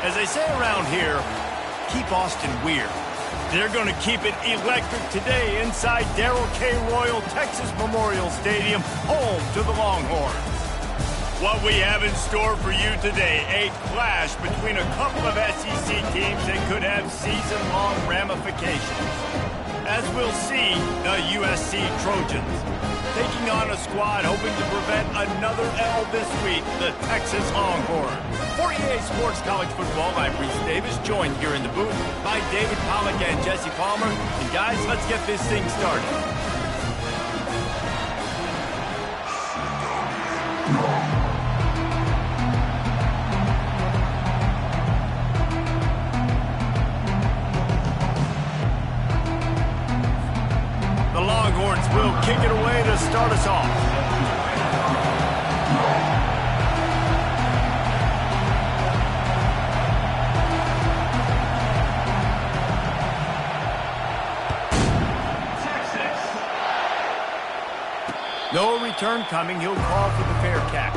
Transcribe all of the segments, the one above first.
As they say around here, keep Austin weird. They're going to keep it electric today inside Darrell K. Royal Texas Memorial Stadium, home to the Longhorns. What we have in store for you today, a clash between a couple of SEC teams that could have season-long ramifications. As we'll see, the USC Trojans taking on a squad hoping to prevent another L this week, the Texas Longhorns. For EA Sports College Football, I'm Reese Davis, joined here in the booth by David Pollack and Jesse Palmer. And guys, let's get this thing started. The Longhorns will kick it away to start us off. No return coming. He'll call for the fair catch.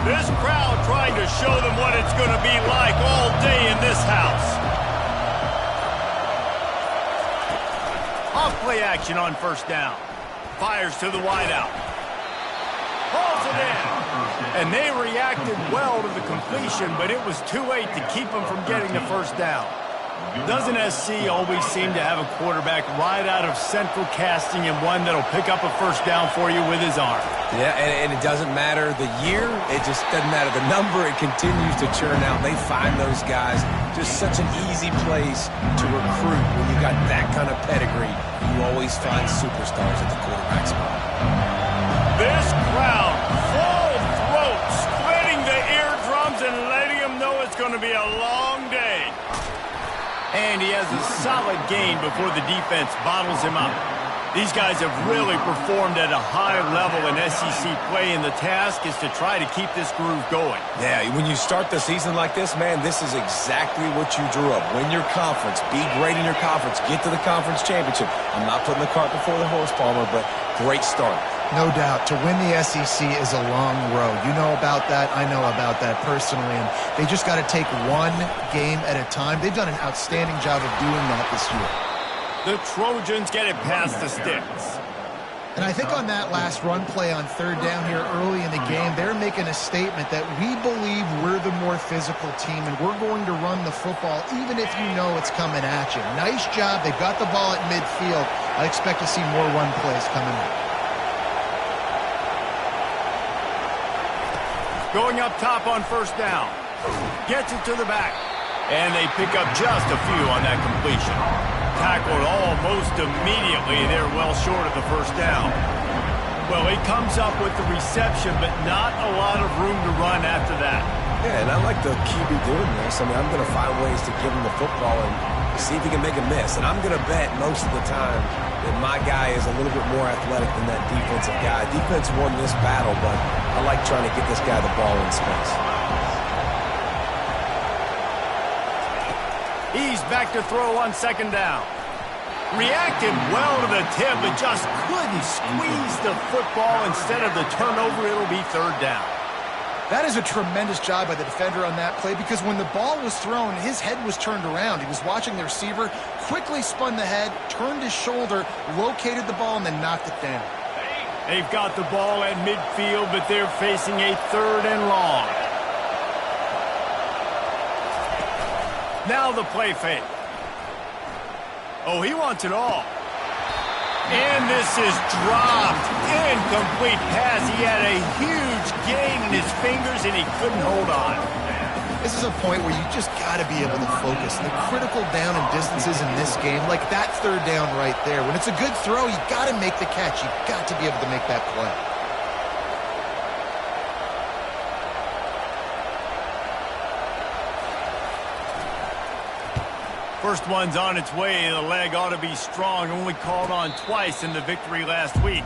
This crowd trying to show them what it's going to be like all day in this house. Off-play action on first down. Fires to the wideout. Pulls it in. And they reacted well to the completion, but it was too late to keep them from getting the first down. Doesn't SC always seem to have a quarterback right out of central casting and one that'll pick up a first down for you with his arm? Yeah, and it doesn't matter the year. It just doesn't matter the number. It continues to churn out. They find those guys just such an easy place to recruit. When you got that kind of pedigree, you always find superstars at the quarterback spot. This crowd, full throat, splitting the eardrums and letting them know it's going to be a long day. And he has a solid gain before the defense bottles him up. These guys have really performed at a high level in SEC play, and the task is to try to keep this groove going. Yeah, when you start the season like this, man, this is exactly what you drew up. Win your conference, be great in your conference, get to the conference championship. I'm not putting the cart before the horse, Palmer, but great start. No doubt. To win the SEC is a long road. You know about that. I know about that personally. And they just got to take one game at a time. They've done an outstanding job of doing that this year. The Trojans get it past the sticks. And I think on that last run play on third down here early in the game, they're making a statement that we believe we're the more physical team and we're going to run the football even if you know it's coming at you. Nice job. They've got the ball at midfield. I expect to see more run plays coming up. Going up top on first down. Gets it to the back. And they pick up just a few on that completion. Tackled almost immediately. They're well short of the first down. Well, he comes up with the reception, but not a lot of room to run after that. Yeah, and I like the QB doing this. I mean, I'm going to find ways to give him the football and see if he can make a miss. And I'm going to bet most of the time that my guy is a little bit more athletic than that defensive guy. Defense won this battle, but I like trying to get this guy the ball in space. He's back to throw on second down. Reacted well to the tip, but just couldn't squeeze the football. Instead of the turnover, it'll be third down. That is a tremendous job by the defender on that play because when the ball was thrown, his head was turned around. He was watching the receiver, quickly spun the head, turned his shoulder, located the ball, and then knocked it down. They've got the ball at midfield, but they're facing a third and long. Now the play fake. Oh, he wants it all. And this is dropped. Incomplete pass. He had a huge gain in his fingers, and he couldn't hold on. This is a point where you just got to be able to focus. The critical down and distances in this game, like that third down right there. When it's a good throw, you got to make the catch. You got to be able to make that play. First one's on its way. The leg ought to be strong. Only called on twice in the victory last week.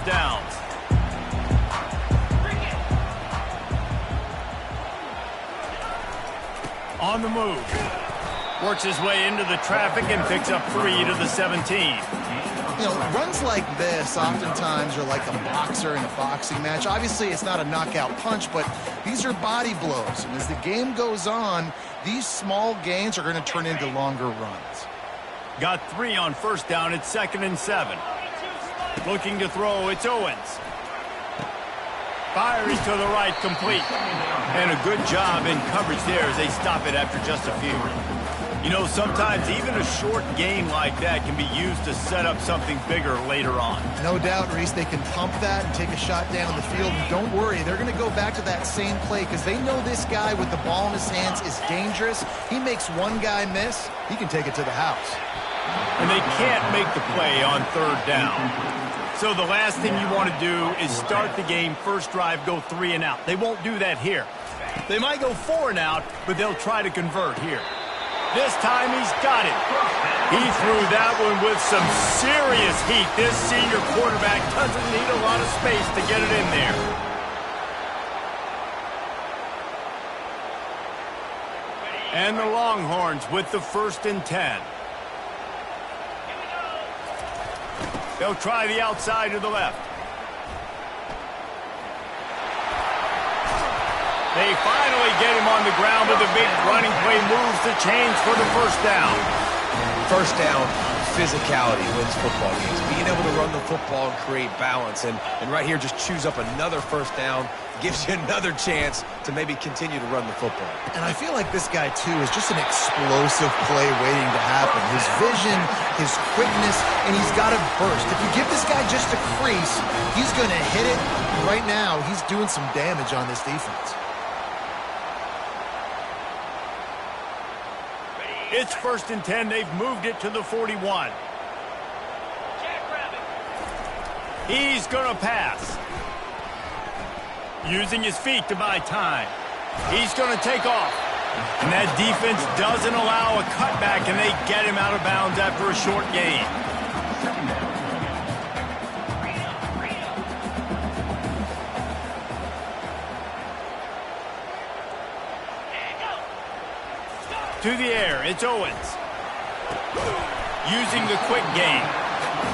fourth downs. On the move. Works his way into the traffic and picks up 3 to the 17. You know, runs like this oftentimes are like a boxer in a boxing match. Obviously, it's not a knockout punch, but these are body blows. And as the game goes on, these small gains are going to turn into longer runs. Got 3 on first down. It's 2nd and 7. Looking to throw. It's Owens. Firing to the right, complete. And a good job in coverage there as they stop it after just a few. You know, sometimes even a short gain like that can be used to set up something bigger later on. No doubt, Reese, they can pump that and take a shot down the field. And don't worry, they're going to go back to that same play because they know this guy with the ball in his hands is dangerous. He makes one guy miss, he can take it to the house. And they can't make the play on 3rd down. So the last thing you want to do is start the game, first drive, go 3 and out. They won't do that here. They might go 4 and out, but they'll try to convert here. This time he's got it. He threw that one with some serious heat. This senior quarterback doesn't need a lot of space to get it in there. And the Longhorns with the 1st and 10. They'll try the outside to the left. They finally get him on the ground with a big running play, moves the chains for the first down. First down, physicality wins football games. Being able to run the football and create balance. And right here, just choose up another first down, gives you another chance to maybe continue to run the football. And I feel like this guy, too, is just an explosive play waiting to happen. His vision, his quickness, and he's got a burst. If you give this guy just a crease, he's going to hit it. Right now, he's doing some damage on this defense. It's 1st and 10. They've moved it to the 41. He's going to pass. Using his feet to buy time. He's going to take off. And that defense doesn't allow a cutback, and they get him out of bounds after a short gain. To the air, it's Owens. Using the quick gain.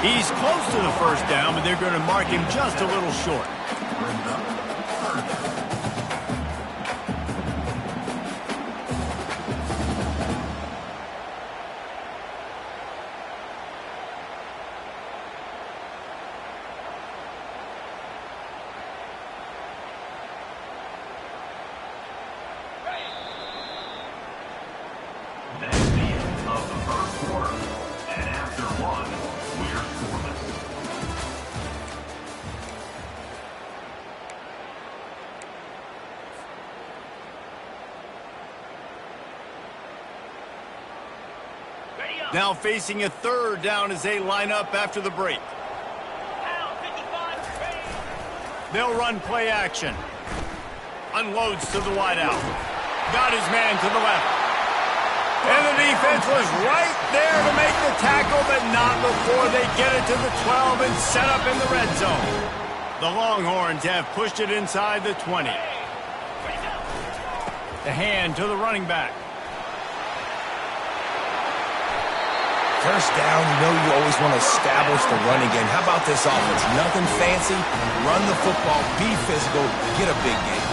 He's close to the first down, but they're going to mark him just a little short. Now facing a 3rd down as they line up after the break. They'll run play action. Unloads to the wideout. Got his man to the left. And the defense was right there to make the tackle, but not before they get it to the 12 and set up in the red zone. The Longhorns have pushed it inside the 20. The hand to the running back. First down, you know you always want to establish the run again. How about this offense? Nothing fancy. Run the football, be physical, get a big game.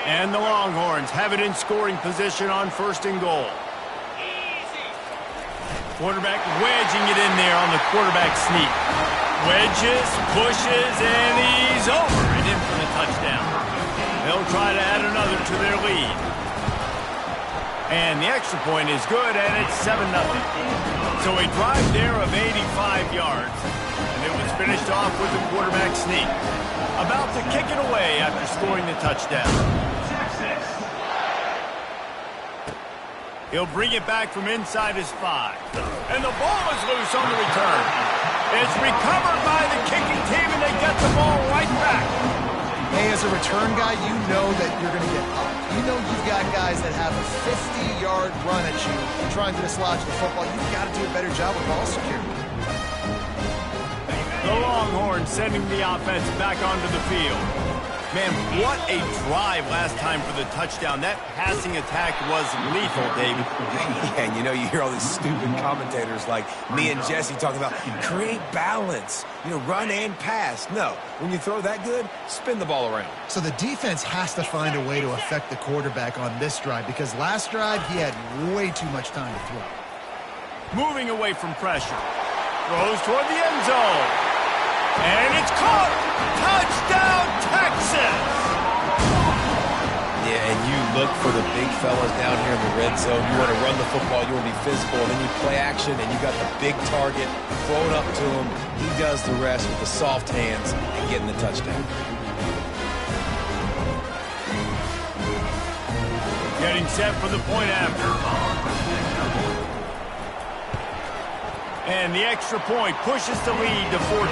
And the Longhorns have it in scoring position on 1st and goal. Quarterback wedging it in there on the quarterback sneak. Wedges, pushes, and he's over and in for the touchdown. They'll try to add another to their lead. And the extra point is good, and it's 7-0. So a drive there of 85 yards. And it was finished off with the quarterback sneak. About to kick it away after scoring the touchdown. He'll bring it back from inside his 5. And the ball is loose on the return. It's recovered by the kicking team, and they get the ball right back. Hey, as a return guy, you know that you're going to get popped. You know you've got guys that have a 50-yard run at you trying to dislodge the football. You've got to do a better job with ball security. The Longhorns sending the offense back onto the field. Man, what a drive last time for the touchdown. That passing attack was lethal, David. Yeah, and you hear all these stupid commentators like me and Jesse talking about create balance, run and pass. No, when you throw that good, spin the ball around. So the defense has to find a way to affect the quarterback on this drive because last drive he had way too much time to throw. Moving away from pressure. Throws toward the end zone. And it's caught! Touchdown, Texas! Yeah, and you look for the big fellas down here in the red zone. You want to run the football, you want to be physical, and then you play action, and you got the big target, throw it up to him. He does the rest with the soft hands and getting the touchdown. Getting set for the point after. And the extra point pushes the lead to 14.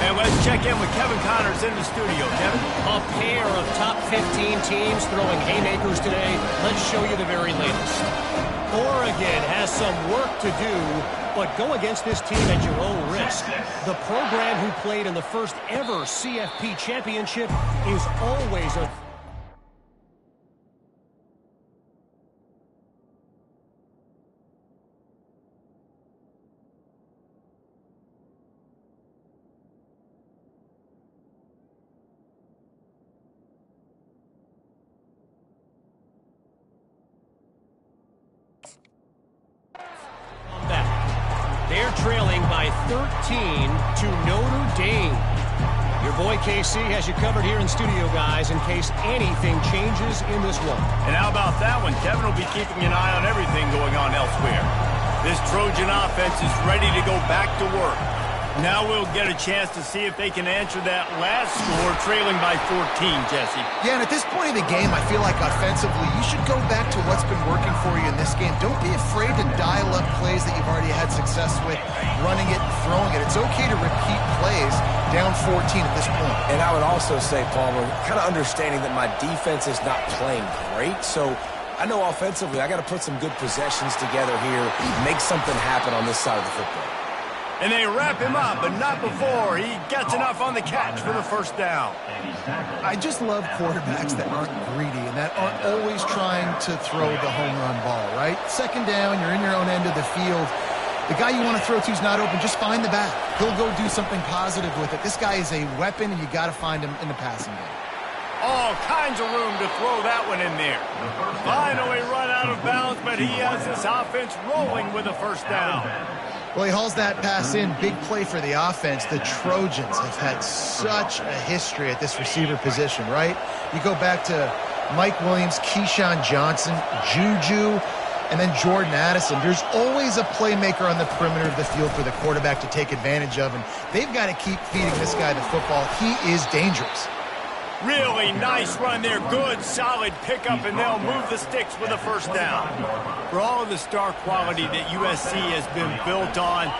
And let's check in with Kevin Connors in the studio. Kevin? A pair of top 15 teams throwing haymakers today. Let's show you the very latest. Oregon has some work to do, but go against this team at your own risk. The program who played in the first ever CFP championship is always a... They're trailing by 13 to Notre Dame. Your boy KC has you covered here in studio, guys, in case anything changes in this one. And how about that one? Kevin will be keeping an eye on everything going on elsewhere. This Trojan offense is ready to go back to work. Now we'll get a chance to see if they can answer that last score, trailing by 14, Jesse. Yeah, and at this point in the game, I feel like offensively, you should go back to what's been working for you in this game. Don't be afraid to dial up plays that you've already had success with, running it and throwing it. It's okay to repeat plays down 14 at this point. And I would also say, Palmer, kind of understanding that my defense is not playing great, so I know offensively I got to put some good possessions together here, make something happen on this side of the football. And they wrap him up, but not before he gets enough on the catch for the first down. I just love quarterbacks that aren't greedy and that aren't always trying to throw the home run ball, right? Second down, you're in your own end of the field. The guy you want to throw to is not open. Just find the back. He'll go do something positive with it. This guy is a weapon, and you got to find him in the passing game. All kinds of room to throw that one in there. Finally run out of bounds, but he has this offense rolling with a first down. Well, he hauls that pass in. Big play for the offense. The Trojans have had such a history at this receiver position, right? You go back to Mike Williams, Keyshawn Johnson, Juju, and then Jordan Addison. There's always a playmaker on the perimeter of the field for the quarterback to take advantage of, and they've got to keep feeding this guy the football. He is dangerous. Really nice run there. Good, solid pickup, and they'll move the sticks with a first down. For all of the star quality that USC has been built on,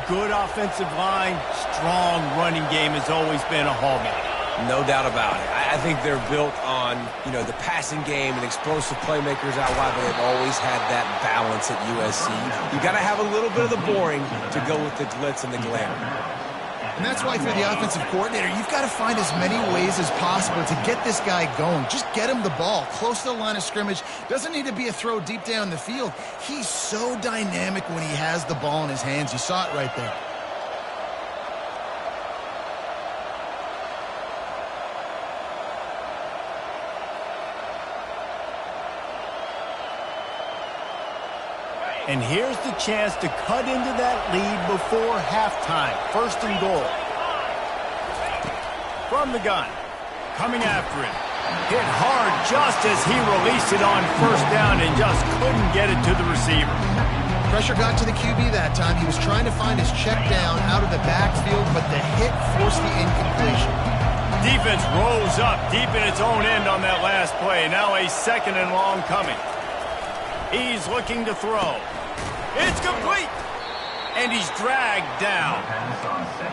good offensive line, strong running game has always been a hallmark. No doubt about it. I think they're built on, the passing game and explosive playmakers out wide, but they've always had that balance at USC. You got to have a little bit of the boring to go with the glitz and the glamour. And that's why for the offensive coordinator, you've got to find as many ways as possible to get this guy going. Just get him the ball close to the line of scrimmage. Doesn't need to be a throw deep down the field. He's so dynamic when he has the ball in his hands. You saw it right there. And here's the chance to cut into that lead before halftime. First and goal. From the gun. Coming after him. Hit hard just as he released it on first down and just couldn't get it to the receiver. Pressure got to the QB that time. He was trying to find his check down out of the backfield, but the hit forced the incompletion. Defense rose up deep in its own end on that last play. Now a second and long coming. He's looking to throw. It's complete! And he's dragged down.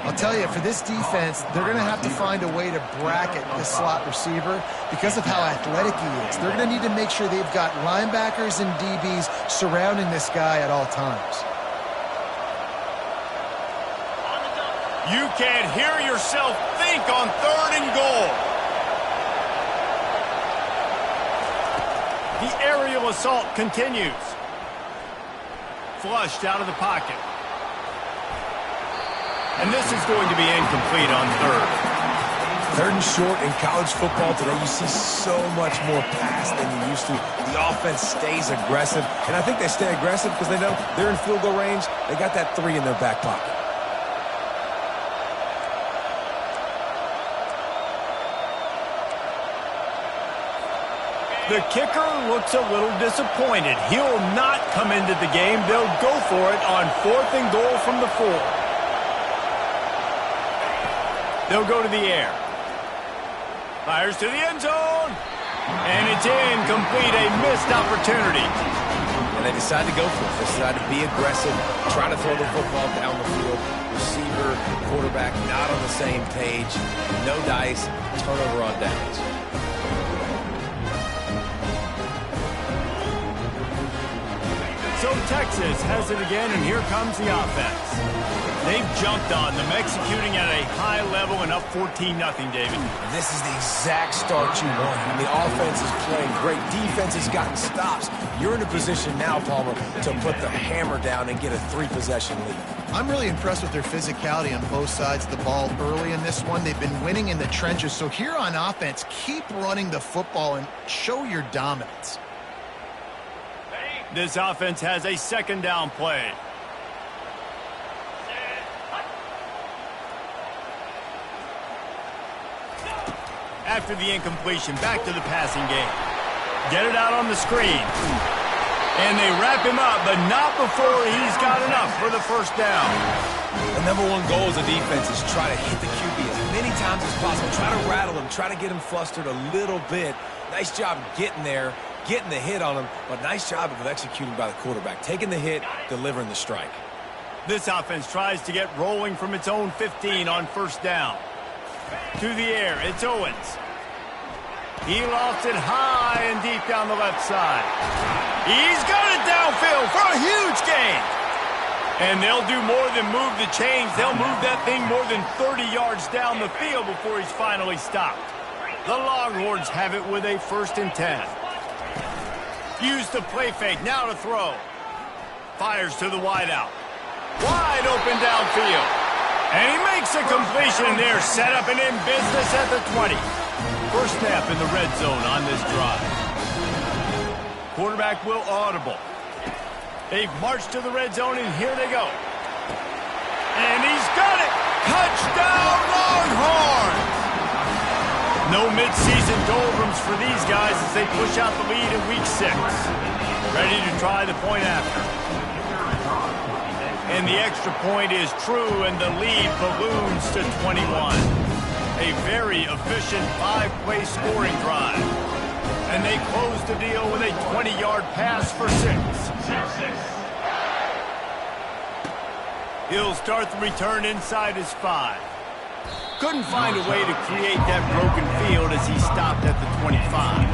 I'll tell you, for this defense, they're going to have to find a way to bracket this slot receiver because of how athletic he is. They're going to need to make sure they've got linebackers and DBs surrounding this guy at all times. You can't hear yourself think on 3rd and goal. The aerial assault continues. Flushed out of the pocket. And this is going to be incomplete on 3rd. 3rd and short in college football today, you see so much more pass than you used to. The offense stays aggressive, and I think they stay aggressive because they know they're in field goal range. They got that 3 in their back pocket. The kicker looks a little disappointed. He'll not come into the game. They'll go for it on 4th and goal from the 4. They'll go to the air. Fires to the end zone. And it's incomplete, a missed opportunity. And they decide to go for it. They decide to be aggressive, try to throw the football down the field. Receiver, quarterback not on the same page. No dice, turnover on downs. So Texas has it again, and here comes the offense. They've jumped on them, executing at a high level and up 14-0, David. This is the exact start you want. I mean, the offense is playing great. Defense has gotten stops. You're in a position now, Palmer, to put the hammer down and get a 3-possession lead. I'm really impressed with their physicality on both sides of the ball early in this one. They've been winning in the trenches. So here on offense, keep running the football and show your dominance. This offense has a 2nd down play. After the incompletion, back to the passing game. Get it out on the screen. And they wrap him up, but not before he's got enough for the 1st down. The #1 goal as a defense is try to hit the QB as many times as possible. Try to rattle him, try to get him flustered a little bit. Nice job getting there, getting the hit on him, but nice job of executing by the quarterback. Taking the hit, delivering the strike. This offense tries to get rolling from its own 15 on 1st down. To the air, it's Owens. He lofts it high and deep down the left side. He's got it downfield for a huge gain. And they'll do more than move the chains. They'll move that thing more than 30 yards down the field before he's finally stopped. The Longhorns have it with a 1st and 10. Use the play fake, now to throw. Fires to the wideout. Wide open downfield. And he makes a completion there, set up and in business at the 20. First snap in the red zone on this drive. Quarterback will audible. They've marched to the red zone, and here they go. And he's got it! Touchdown, Longhorns! No midseason doldrums for these guys as they push out the lead in Week 6. Ready to try the point after. And the extra point is true, and the lead balloons to 21. A very efficient 5-play scoring drive. And they close the deal with a 20-yard pass for 6. He'll start the return inside his 5. Couldn't find a way to create that broken field as he stopped at the 25.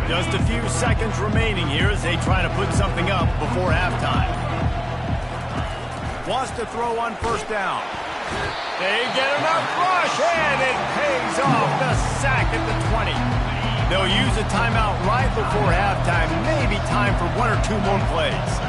Just a few seconds remaining here as they try to put something up before halftime. Wants to throw on 1st down. They get enough rush, and it pays off the sack at the 20. They'll use a timeout right before halftime. Maybe time for 1 or 2 more plays.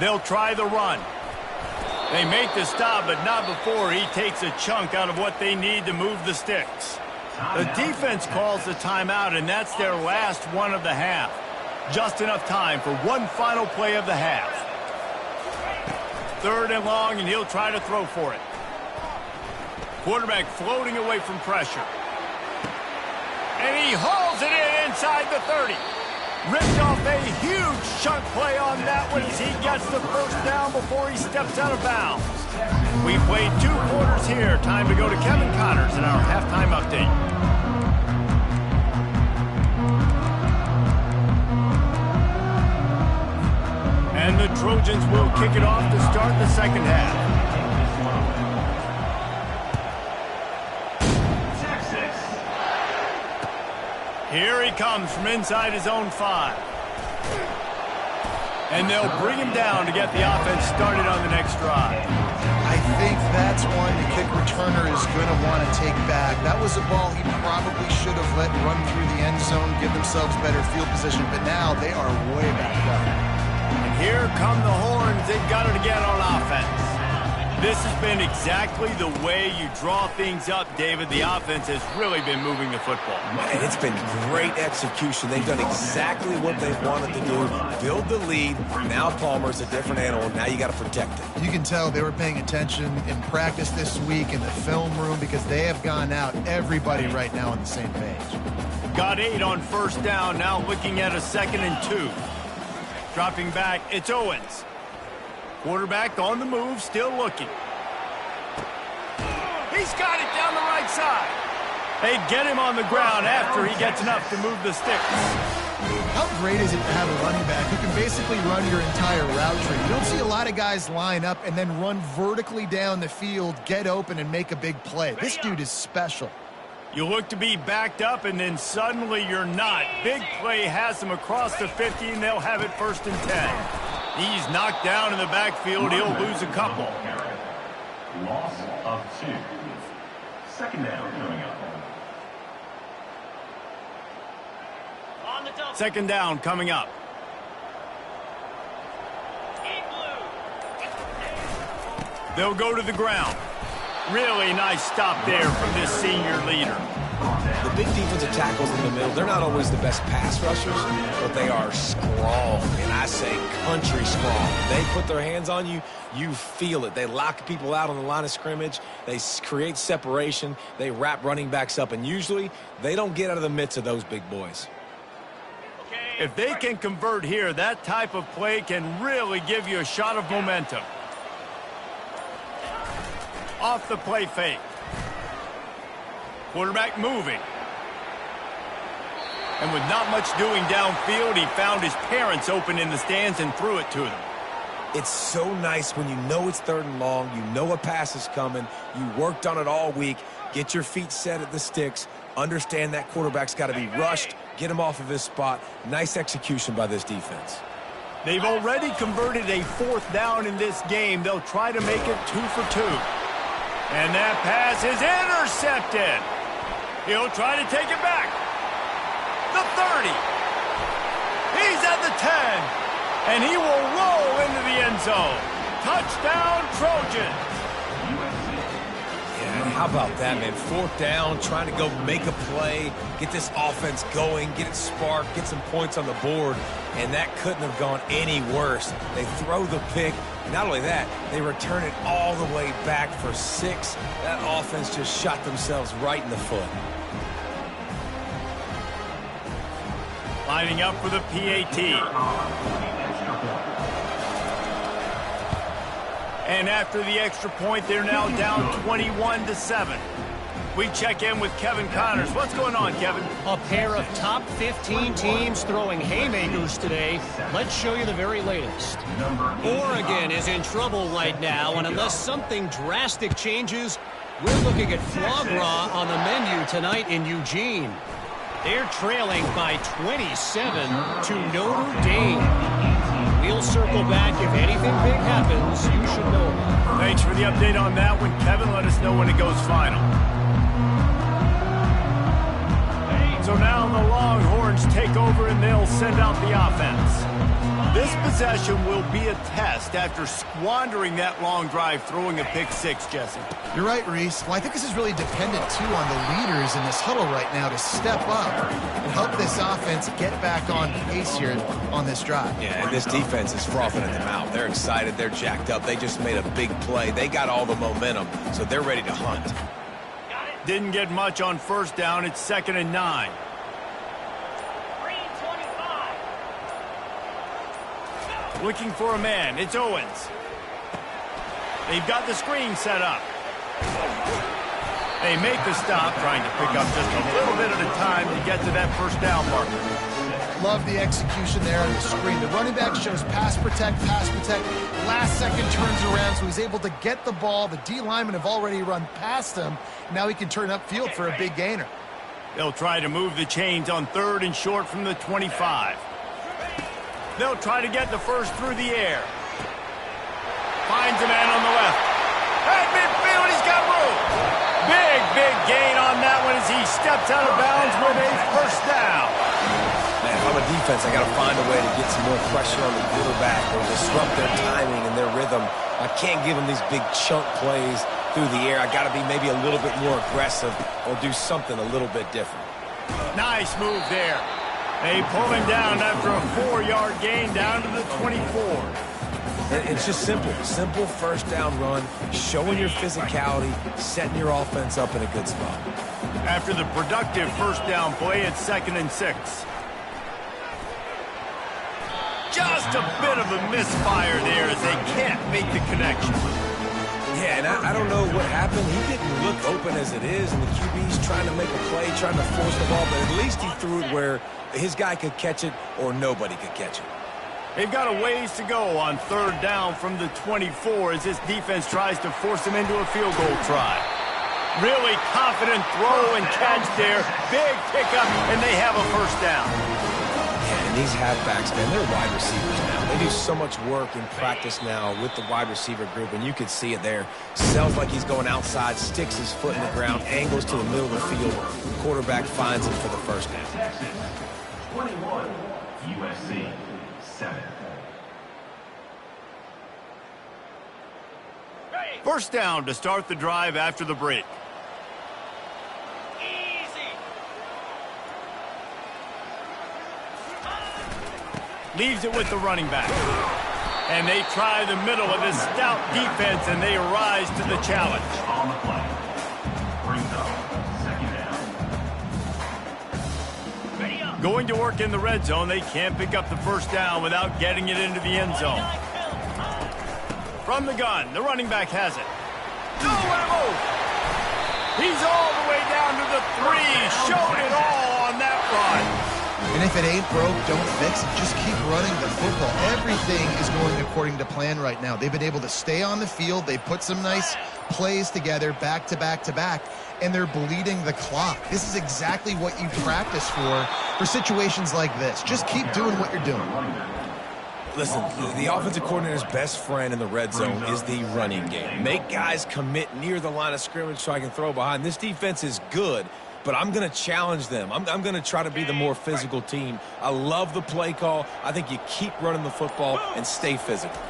They'll try the run. They make the stop, but not before he takes a chunk out of what they need to move the sticks. The defense calls the timeout, and that's their last one of the half. Just enough time for one final play of the half. 3rd and long, and he'll try to throw for it. Quarterback floating away from pressure. And he hauls it in inside the 30. Ripped off a huge chunk play on that one as he gets the first down before he steps out of bounds. We played 2 quarters here. Time to go to Kevin Connors in our halftime update. And the Trojans will kick it off to start the second half. Here he comes from inside his own 5. And they'll bring him down to get the offense started on the next drive. I think that's one the kick returner is going to want to take back. That was a ball he probably should have let run through the end zone, give themselves better field position, but now they are way back up. And here come the horns. They've got it again on offense. This has been exactly the way you draw things up, David. The offense has really been moving the football. And it's been great execution. They've done exactly what they've wanted to do. Build the lead. Now Palmer's a different animal. Now you got to protect it. You can tell they were paying attention in practice this week in the film room because they have gone out, everybody right now on the same page. Got 8 on first down. Now looking at a 2nd and 2. Dropping back, it's Owens. Quarterback on the move, still looking. He's got it down the right side. They get him on the ground after he gets enough to move the sticks. How great is it to have a running back who can basically run your entire route tree? You don't see a lot of guys line up and then run vertically down the field, get open, and make a big play. This dude is special. You look to be backed up, and then suddenly you're not. Big play has them across the 50, and they'll have it 1st and 10. He's knocked down in the backfield. He'll lose a couple. Loss of 2. 2nd down coming up. 2nd down coming up. They'll go to the ground. Really nice stop there from this senior leader. The big defensive tackles in the middle, they're not always the best pass rushers, but they are strong, and I say country strong. They put their hands on you, you feel it. They lock people out on the line of scrimmage. They create separation. They wrap running backs up, and usually they don't get out of the midst of those big boys. If they can convert here, that type of play can really give you a shot of momentum. Off the play fake. Quarterback moving. And with not much doing downfield, he found his parents open in the stands and threw it to them. It's so nice when you know it's 3rd and long, you know a pass is coming, you worked on it all week, get your feet set at the sticks, understand that quarterback's got to be rushed, get him off of his spot. Nice execution by this defense. They've already converted a 4th down in this game. They'll try to make it 2 for 2. And that pass is intercepted. He'll try to take it back. The 30. He's at the 10. And he will roll into the end zone. Touchdown, Trojans. Yeah, and how about that, man? 4th down, trying to go make a play, get this offense going, get it sparked, get some points on the board, and that couldn't have gone any worse. They throw the pick. Not only that, they return it all the way back for 6. That offense just shot themselves right in the foot. Lining up for the PAT. And after the extra point, they're now down 21-7. We check in with Kevin Connors. What's going on, Kevin? A pair of top 15 teams throwing haymakers today. Let's show you the very latest. Oregon is in trouble right now, and unless something drastic changes, we're looking at foie gras on the menu tonight in Eugene. They're trailing by 27 to Notre Dame. We'll circle back. If anything big happens, you should know. Thanks for the update on that one, Kevin. Let us know when it goes final. So now the Longhorns take over and they'll send out the offense. This possession will be a test after squandering that long drive, throwing a pick 6, Jesse. You're right, Reese. Well, I think this is really dependent, too, on the leaders in this huddle right now to step up and help this offense get back on pace here on this drive. Yeah, and this defense is frothing at the mouth. They're excited. They're jacked up. They just made a big play. They got all the momentum, so they're ready to hunt. Didn't get much on 1st down. It's 2nd and 9. looking for a man. It's Owens. They've got the screen set up. They make the stop, trying to pick up just a little bit at a time to get to that first down marker. Love the execution there on the screen. The running back shows pass protect, last second turns around, so he's able to get the ball. The D linemen have already run past him. Now he can turn upfield for a big gainer. They'll try to move the chains on 3rd and short from the 25. They'll try to get the first through the air. Finds a man on the left. At midfield, he's got room. Big gain on that one as he steps out of bounds with a first down. Man, if I'm a defense, I got to find a way to get some more pressure on the quarterback or disrupt their timing and their rhythm. I can't give them these big chunk plays through the air. I got to be maybe a little bit more aggressive or do something a little bit different. Nice move there. They pull him down after a 4-yard gain down to the 24. It's just simple first down run, showing your physicality, setting your offense up in a good spot. After the productive first down play, it's 2nd and 6. Just a bit of a misfire there as they can't make the connection. Yeah, and I don't know what happened. He didn't look open as it is, and the QB's trying to make a play, trying to force the ball, but at least he threw it where his guy could catch it or nobody could catch it. They've got a ways to go on 3rd down from the 24 as this defense tries to force them into a field goal try. Really confident throw and catch there. Big pickup, and they have a first down. Yeah, and these halfbacks, man, they're wide receivers now. They do so much work in practice now with the wide receiver group, and you can see it there. Sells like he's going outside, sticks his foot in the ground, angles to the middle of the field. The quarterback finds him for the first down. Texas 21, USC 7. First down to start the drive after the break. Leaves it with the running back. And they try the middle of this stout defense, and they rise to the challenge. On the play. Brings up 2nd down. Going to work in the red zone, they can't pick up the first down without getting it into the end zone. From the gun, the running back has it. Nowhere to move. He's all the way down to the 3. Showed it all on that run. And if it ain't broke, don't fix it. Just keep running the football. Everything is going according to plan right now. They've been able to stay on the field. They put some nice plays together back to back to back, and they're bleeding the clock. This is exactly what you practice for situations like this. Just keep doing what you're doing. Listen, the offensive coordinator's best friend in the red zone is the running game. Make guys commit near the line of scrimmage so I can throw behind. This defense is good, but I'm going to challenge them. I'm going to try to be the more physical team. I love the play call. I think you keep running the football and stay physical.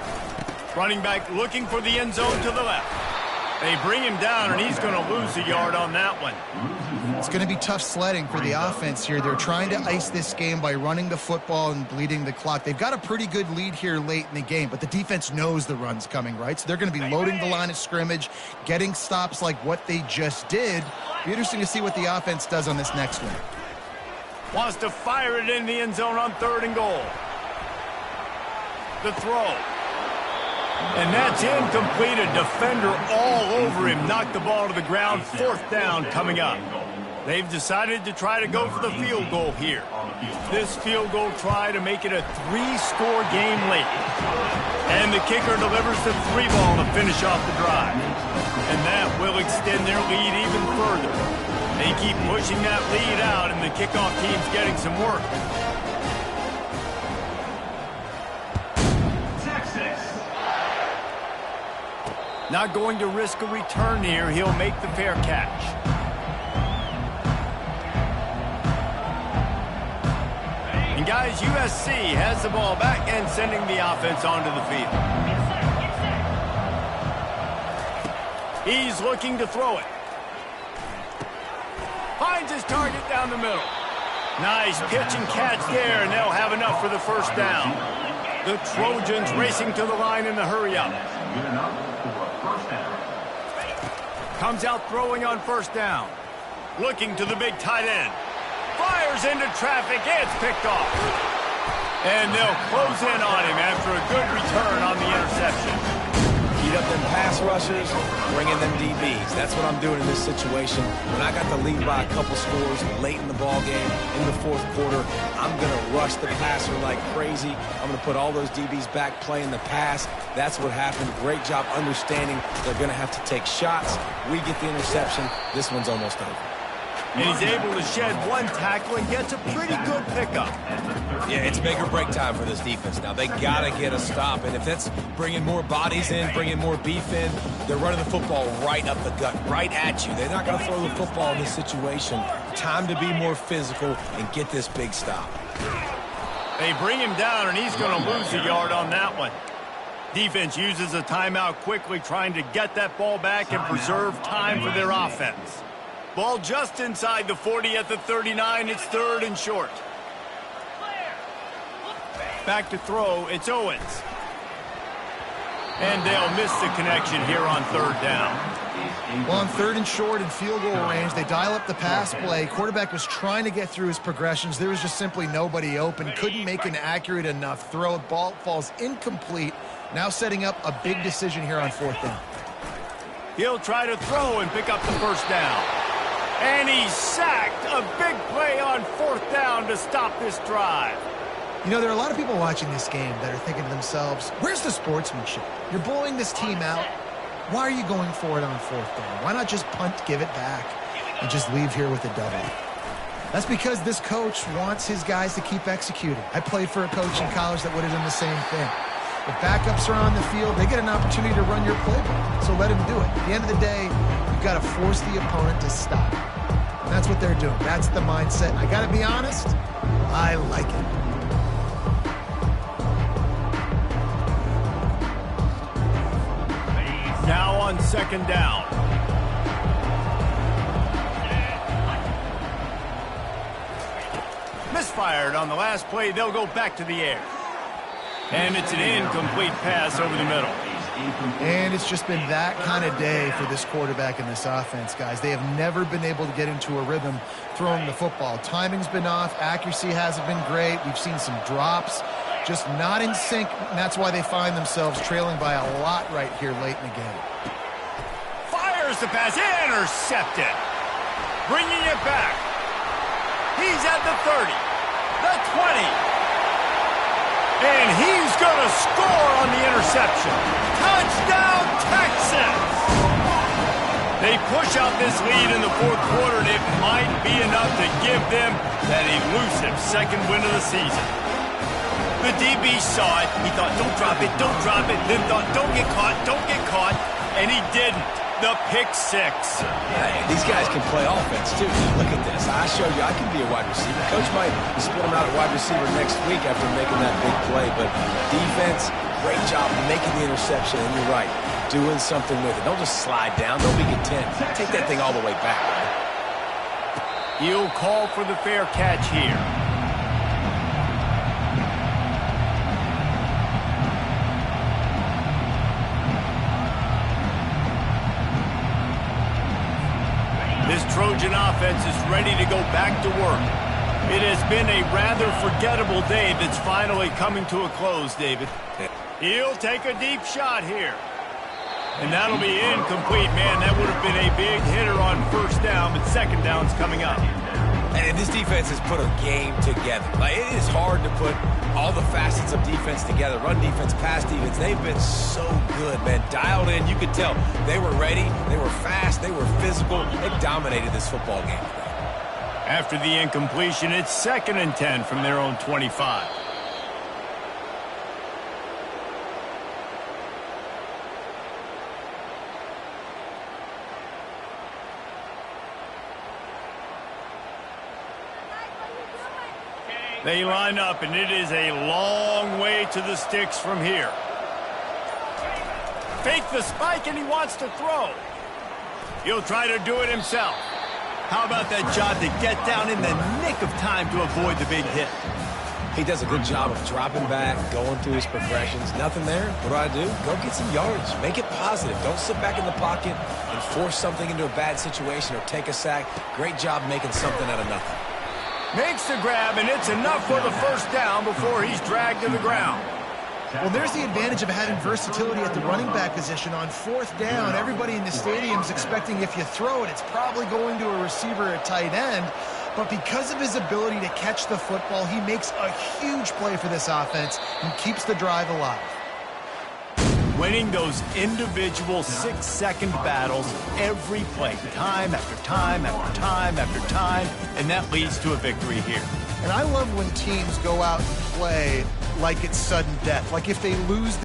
Running back looking for the end zone to the left. They bring him down, and he's going to lose a yard on that one. It's going to be tough sledding for the offense here. They're trying to ice this game by running the football and bleeding the clock. They've got a pretty good lead here late in the game, but the defense knows the run's coming, right? So they're going to be loading the line of scrimmage, getting stops like what they just did. Be interesting to see what the offense does on this next one. Wants to fire it in the end zone on 3rd and goal. The throw. And that's incomplete. A defender all over him. Knocked the ball to the ground. 4th down coming up. They've decided to try to go for the field goal here. This field goal try to make it a 3-score game late. And the kicker delivers the 3 ball to finish off the drive. And that will extend their lead even further. They keep pushing that lead out, and the kickoff team's getting some work. Not going to risk a return here. He'll make the fair catch. And guys, USC has the ball back and sending the offense onto the field. He's looking to throw it. Finds his target down the middle. Nice pitch and catch there, and they'll have enough for the first down. The Trojans racing to the line in the hurry-up. Good enough for a first down. Comes out throwing on first down. Looking to the big tight end. Fires into traffic. It's picked off. And they'll close in on him after a good return on the interception. Heat up them pass rushers, bring in them DBs. That's what I'm doing in this situation. When I got the lead by a couple scores late in the ball game, in the fourth quarter, I'm going to rush the passer like crazy. I'm going to put all those DBs back playing the pass. That's what happened. Great job understanding they're going to have to take shots. We get the interception. This one's almost over. And he's able to shed one tackle and gets a pretty good pickup. Yeah, it's make or break time for this defense. Now, they got to get a stop, and if that's bringing more bodies in, bringing more beef in, they're running the football right up the gut, right at you. They're not going to throw the football in this situation. Time to be more physical and get this big stop. They bring him down, and he's going to lose a yard on that one. Defense uses a timeout quickly, trying to get that ball back and preserve time for their offense. Ball just inside the 40 at the 39. It's 3rd and short. Back to throw. It's Owens. And they'll miss the connection here on 3rd down. Well, on 3rd and short and field goal range, they dial up the pass play. Quarterback was trying to get through his progressions. There was just simply nobody open. Couldn't make an accurate enough throw. Ball falls incomplete. Now setting up a big decision here on 4th down. He'll try to throw and pick up the 1st down. And he's sacked. A big play on 4th down to stop this drive. You know, there are a lot of people watching this game that are thinking to themselves, where's the sportsmanship? You're blowing this team out. Why are you going for it on 4th down? Why not just punt, give it back, and just leave here with a W? That's because this coach wants his guys to keep executing. I played for a coach in college that would have done the same thing. If backups are on the field, they get an opportunity to run your playbook, so let him do it. At the end of the day, you've got to force the opponent to stop. And that's what they're doing. That's the mindset. I got to be honest, I like it. Now on 2nd down. Misfired on the last play. They'll go back to the air. And it's an incomplete pass over the middle. And it's just been that kind of day for this quarterback and this offense, guys. They have never been able to get into a rhythm throwing the football. Timing's been off. Accuracy hasn't been great. We've seen some drops. Just not in sync, and that's why they find themselves trailing by a lot right here late in the game. Fires the pass. Intercepted. Bringing it back. He's at the 30. The 20. And he's going to score on the interception. Touchdown, Texas! They push out this lead in the 4th quarter, and it might be enough to give them that elusive 2nd win of the season. The DB saw it. He thought, don't drop it, don't drop it. Then thought, don't get caught. And he didn't. The pick 6. These guys can play offense, too. Look at this. I showed you I can be a wide receiver. Coach might split him out at wide receiver next week after making that big play. But defense, great job making the interception. And you're right, doing something with it. Don't just slide down. Don't be content. Take that thing all the way back. He'll call for the fair catch here. This Trojan offense is ready to go back to work. It has been a rather forgettable day that's finally coming to a close, David. He'll take a deep shot here. And that'll be incomplete. Man, that would have been a big hitter on 1st down, but 2nd down's coming up. And this defense has put a game together. Like, it is hard to put all the facets of defense together. Run defense, pass defense. They've been so good, man. Dialed in. You could tell they were ready. They were fast. They were physical. They dominated this football game today. After the incompletion, it's 2nd and 10 from their own 25. They line up, and it is a long way to the sticks from here. Fake the spike, and he wants to throw. He'll try to do it himself. How about that job to get down in the nick of time to avoid the big hit? He does a good job of dropping back, going through his progressions. Nothing there. What do? Go get some yardage. Make it positive. Don't sit back in the pocket and force something into a bad situation or take a sack. Great job making something out of nothing. Makes the grab, and it's enough for the first down before he's dragged to the ground. Well, there's the advantage of having versatility at the running back position. On fourth down, everybody in the stadium is expecting if you throw it, it's probably going to a receiver at tight end. But because of his ability to catch the football, he makes a huge play for this offense and keeps the drive alive. Winning those individual 6-second battles every play, time after time after time after time, and that leads to a victory here. And I love when teams go out and play like it's sudden death. Like if they lose